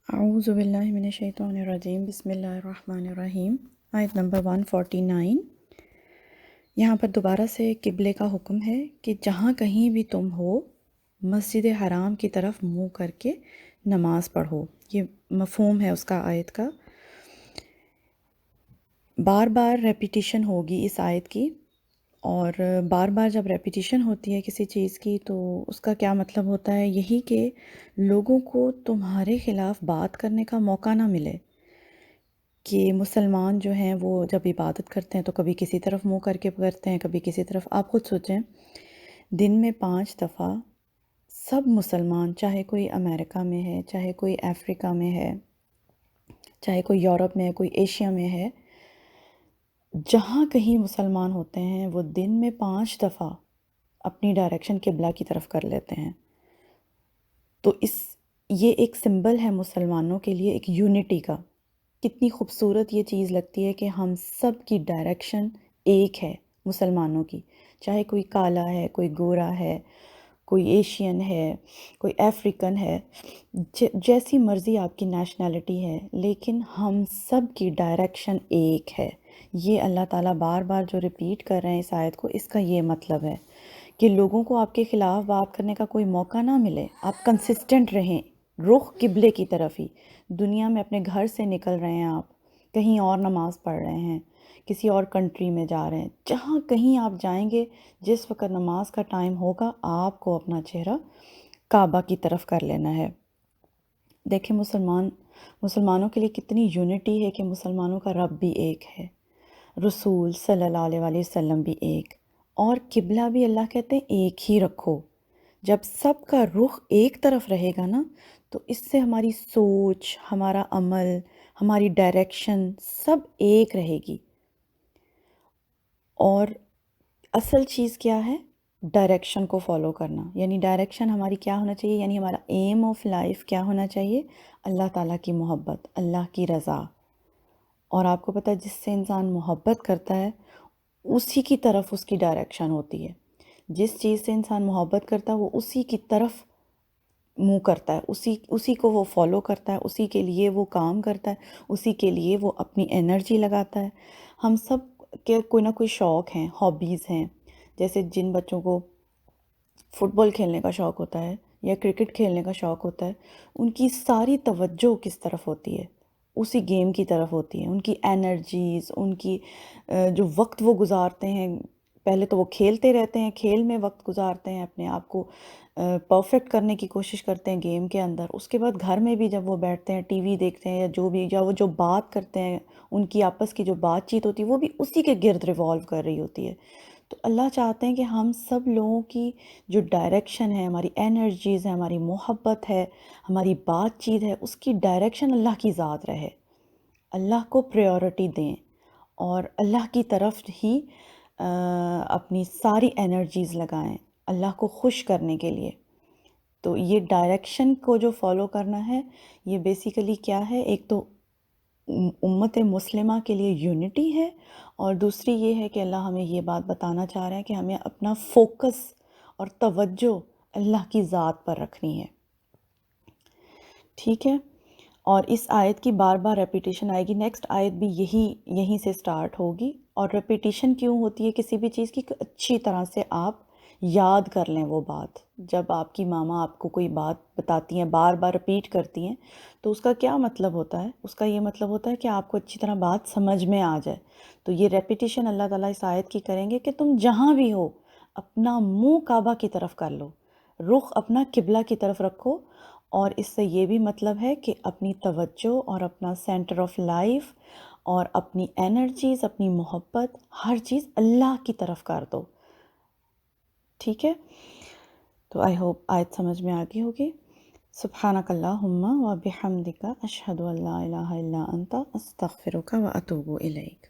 اعوذ باللہ من الشیطان الرجیم، بسم اللہ الرحمن الرحیم۔ آیت نمبر 149۔ یہاں پر دوبارہ سے قبلے کا حکم ہے کہ جہاں کہیں بھی تم ہو مسجد حرام کی طرف منہ کر کے نماز پڑھو۔ یہ مفہوم ہے اس کا آیت کا۔ بار بار ریپیٹیشن ہوگی اس آیت کی، اور بار بار جب ریپیٹیشن ہوتی ہے کسی چیز کی تو اس کا کیا مطلب ہوتا ہے؟ یہی کہ لوگوں کو تمہارے خلاف بات کرنے کا موقع نہ ملے، کہ مسلمان جو ہیں وہ جب عبادت کرتے ہیں تو کبھی کسی طرف منہ کر کے کرتے ہیں، کبھی کسی طرف۔ آپ خود سوچیں، دن میں 5 دفعہ سب مسلمان، چاہے کوئی امریکہ میں ہے، چاہے کوئی افریقہ میں ہے، چاہے کوئی یورپ میں ہے، کوئی ایشیا میں ہے، جہاں کہیں مسلمان ہوتے ہیں وہ دن میں 5 دفعہ اپنی ڈائریکشن قبلہ کی طرف کر لیتے ہیں۔ تو یہ ایک سمبل ہے مسلمانوں کے لیے، ایک یونٹی کا۔ کتنی خوبصورت یہ چیز لگتی ہے کہ ہم سب کی ڈائریکشن ایک ہے مسلمانوں کی، چاہے کوئی کالا ہے، کوئی گورا ہے، کوئی ایشین ہے، کوئی افریقن ہے، جیسی مرضی آپ کی نیشنلٹی ہے، لیکن ہم سب کی ڈائریکشن ایک ہے۔ یہ اللہ تعالیٰ بار بار جو ریپیٹ کر رہے ہیں اس آیت کو، اس کا یہ مطلب ہے کہ لوگوں کو آپ کے خلاف بات کرنے کا کوئی موقع نہ ملے، آپ کنسسٹنٹ رہیں، رخ قبلے کی طرف ہی۔ دنیا میں اپنے گھر سے نکل رہے ہیں، آپ کہیں اور نماز پڑھ رہے ہیں، کسی اور کنٹری میں جا رہے ہیں، جہاں کہیں آپ جائیں گے، جس وقت نماز کا ٹائم ہوگا آپ کو اپنا چہرہ کعبہ کی طرف کر لینا ہے۔ دیکھیں مسلمانوں کے لیے کتنی یونٹی ہے کہ مسلمانوں کا رب بھی ایک ہے، رسول صلی اللہ علیہ وآلہ وسلم بھی ایک، اور قبلہ بھی اللہ کہتے ہیں ایک ہی رکھو۔ جب سب کا رخ ایک طرف رہے گا نا، تو اس سے ہماری سوچ، ہمارا عمل، ہماری ڈائریکشن سب ایک رہے گی۔ اور اصل چیز کیا ہے؟ ڈائریکشن کو فالو کرنا۔ یعنی ڈائریکشن ہماری کیا ہونا چاہیے؟ یعنی ہمارا ایم آف لائف کیا ہونا چاہیے؟ اللہ تعالیٰ کی محبت، اللہ کی رضا۔ اور آپ کو پتہ ہے جس سے انسان محبت کرتا ہے اسی کی طرف اس کی ڈائریکشن ہوتی ہے۔ جس چیز سے انسان محبت کرتا ہے وہ اسی کی طرف منہ کرتا ہے، اسی کو وہ فالو کرتا ہے، اسی کے لیے وہ کام کرتا ہے، اسی کے لیے وہ اپنی انرجی لگاتا ہے۔ ہم سب کے کوئی نہ کوئی شوق ہیں، ہابیز ہیں۔ جیسے جن بچوں کو فٹ بال کھیلنے کا شوق ہوتا ہے یا کرکٹ کھیلنے کا شوق ہوتا ہے، ان کی ساری توجہ کس طرف ہوتی ہے؟ اسی گیم کی طرف ہوتی ہے۔ ان کی انرجیز، ان کی جو وقت وہ گزارتے ہیں، پہلے تو وہ کھیلتے رہتے ہیں، کھیل میں وقت گزارتے ہیں، اپنے آپ کو پرفیکٹ کرنے کی کوشش کرتے ہیں گیم کے اندر۔ اس کے بعد گھر میں بھی جب وہ بیٹھتے ہیں، ٹی وی دیکھتے ہیں، یا وہ جو بات کرتے ہیں، ان کی آپس کی جو بات چیت ہوتی ہے وہ بھی اسی کے گرد ریوالو کر رہی ہوتی ہے۔ تو اللہ چاہتے ہیں کہ ہم سب لوگوں کی جو ڈائریکشن ہے، ہماری انرجیز ہے، ہماری محبت ہے، ہماری بات چیت ہے، اس کی ڈائریکشن اللہ کی ذات رہے۔ اللہ کو پریورٹی دیں اور اللہ کی طرف ہی اپنی ساری انرجیز لگائیں اللہ کو خوش کرنے کے لیے۔ تو یہ ڈائریکشن کو جو فالو کرنا ہے، یہ بیسیکلی کیا ہے؟ ایک تو امت مسلمہ کے لیے یونٹی ہے، اور دوسری یہ ہے کہ اللہ ہمیں یہ بات بتانا چاہ رہے ہیں کہ ہمیں اپنا فوکس اور توجہ اللہ کی ذات پر رکھنی ہے۔ ٹھیک ہے؟ اور اس آیت کی بار بار ریپیٹیشن آئے گی۔ نیکسٹ آیت بھی یہیں سے سٹارٹ ہوگی۔ اور ریپیٹیشن کیوں ہوتی ہے کسی بھی چیز کی؟ کہ اچھی طرح سے آپ یاد کر لیں وہ بات۔ جب آپ کی ماما آپ کو کوئی بات بتاتی ہیں، بار بار ریپیٹ کرتی ہیں، تو اس کا کیا مطلب ہوتا ہے؟ اس کا یہ مطلب ہوتا ہے کہ آپ کو اچھی طرح بات سمجھ میں آ جائے۔ تو یہ ریپیٹیشن اللہ تعالیٰ اس آیت کی کریں گے کہ تم جہاں بھی ہو اپنا منہ کعبہ کی طرف کر لو، رخ اپنا قبلہ کی طرف رکھو۔ اور اس سے یہ بھی مطلب ہے کہ اپنی توجہ اور اپنا سینٹر آف لائف اور اپنی انرجیز، اپنی محبت، ہر چیز اللہ کی طرف کر دو۔ ٹھیک ہے؟ تو آئی ہوپ آیت سمجھ میں آ گئی ہوگی۔ سبحانک اللہم و بحمدک، اشہد ان لا الہ الا انت، استغفرک و اتوب الیک۔